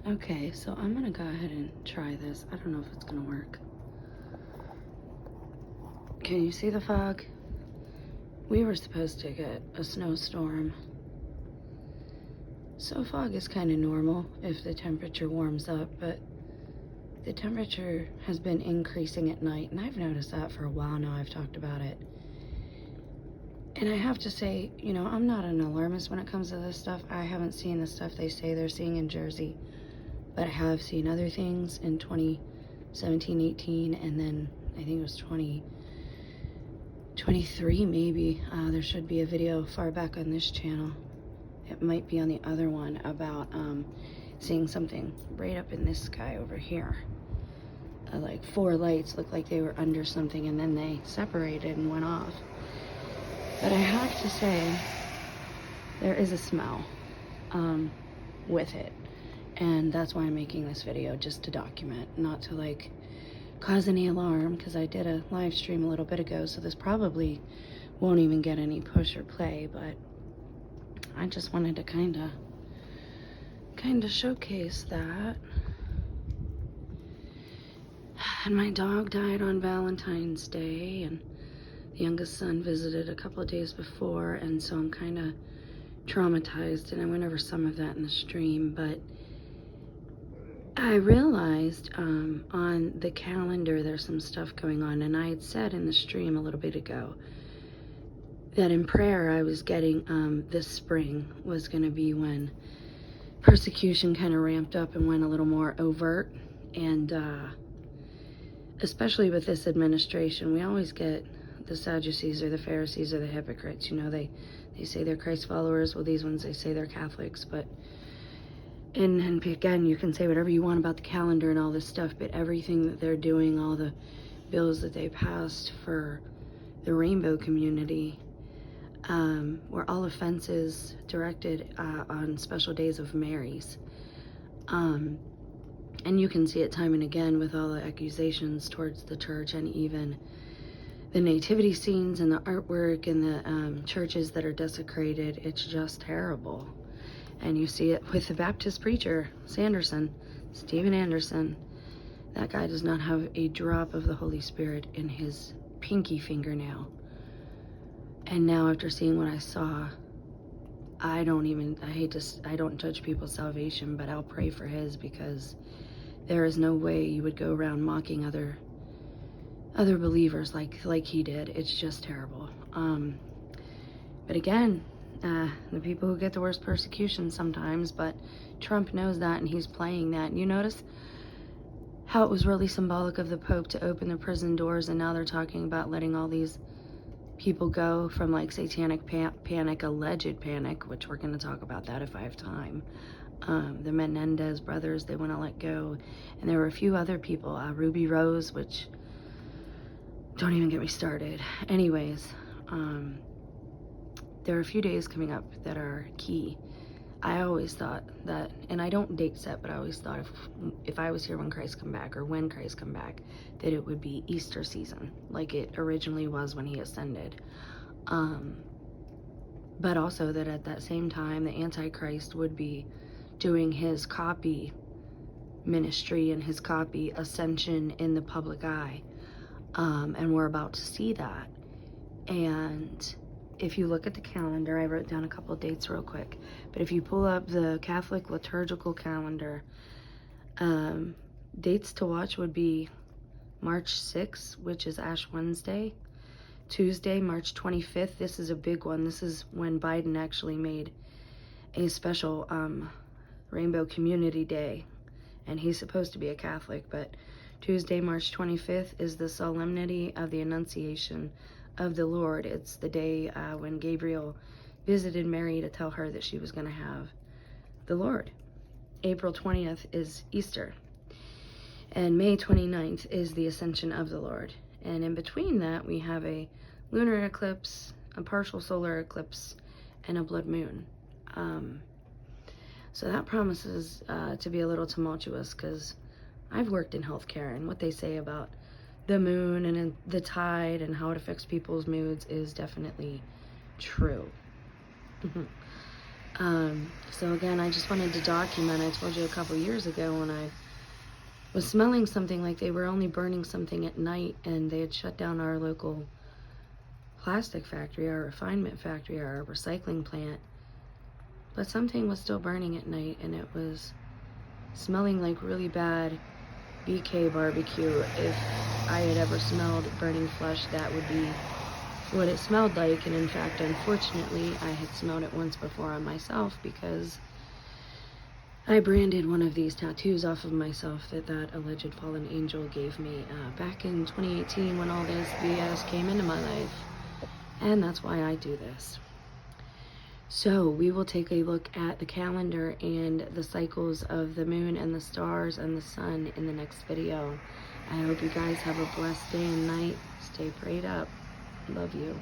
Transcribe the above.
Okay, so I'm gonna go ahead and try this. I don't know if it's gonna work. Can you see the fog? We were supposed to get a snowstorm. So fog is kind of normal if the temperature warms up, but the temperature has been increasing at night, and I've noticed that for a while now. I've talked about it. And I have to say, I'm not an alarmist when it comes to this stuff. I haven't seen the stuff they say they're seeing in Jersey, but I have seen other things in 2017, 18, and then I think it was 2023 maybe. There should be a video far back on this channel. It might be on the other one about seeing something right up in this sky over here. Like 4 lights looked like they were under something, and then they separated and went off. But I have to say, there is a smell with it. And that's why I'm making this video, just to document, not to like cause any alarm, because I did a live stream a little bit ago, so this probably won't even get any push or play, but I just wanted to kind of showcase that. And my dog died on Valentine's Day, and the youngest son visited a couple of days before, and so I'm kind of traumatized, and I went over some of that in the stream. But I realized on the calendar there's some stuff going on, and I had said in the stream a little bit ago that in prayer I was getting this spring was going to be when persecution kind of ramped up and went a little more overt. And especially with this administration, we always get the Sadducees or the Pharisees or the hypocrites. They say they're Christ followers. Well, these ones, they say they're Catholics. But and again, you can say whatever you want about the calendar and all this stuff, but everything that they're doing, all the bills that they passed for the rainbow community, were all offenses directed on special days of Mary's. And you can see it time and again with all the accusations towards the church, and even the nativity scenes and the artwork and the churches that are desecrated. It's just terrible. And you see it with the Baptist preacher, Stephen Anderson. That guy does not have a drop of the Holy Spirit in his pinky fingernail. And now, after seeing what I saw, I don't judge people's salvation, but I'll pray for his, because there is no way you would go around mocking other believers like he did. It's just terrible. But again, the people who get the worst persecution sometimes, but Trump knows that, and he's playing that. And you notice how it was really symbolic of the Pope to open the prison doors, and now they're talking about letting all these people go from like satanic panic, alleged panic, which we're going to talk about that if I have time. The Menendez brothers, they want to let go. And there were a few other people, Ruby Rose, which, don't even get me started. Anyways, there are a few days coming up that are key. I always thought that, and I don't date set, but I always thought if I was here when Christ come back, or when Christ come back, that it would be Easter season, like it originally was when he ascended. But also that at that same time, the Antichrist would be doing his copy ministry and his copy ascension in the public eye. And we're about to see that. And if you look at the calendar, I wrote down a couple of dates real quick, but if you pull up the Catholic liturgical calendar, dates to watch would be March 6th, which is Ash Wednesday. Tuesday, March 25th. This is a big one. This is when Biden actually made a special Rainbow Community Day, and he's supposed to be a Catholic. But Tuesday, March 25th is the Solemnity of the Annunciation of the Lord. It's the day when Gabriel visited Mary to tell her that she was going to have the Lord. April 20th is Easter, and May 29th is the Ascension of the Lord. And in between that, we have a lunar eclipse, a partial solar eclipse, and a blood moon. So that promises to be a little tumultuous, because I've worked in healthcare, and what they say about the moon and the tide and how it affects people's moods is definitely true. So again, I just wanted to document. I told you a couple years ago when I was smelling something like they were only burning something at night, and they had shut down our local plastic factory, our refinement factory, our recycling plant. But something was still burning at night, and it was smelling like really bad BK barbecue. If I had ever smelled burning flesh, that would be what it smelled like. And in fact, unfortunately, I had smelled it once before on myself, because I branded one of these tattoos off of myself that alleged fallen angel gave me back in 2018 when all this BS came into my life. And that's why I do this. So we will take a look at the calendar and the cycles of the moon and the stars and the sun in the next video. I hope you guys have a blessed day and night. Stay prayed up. Love you.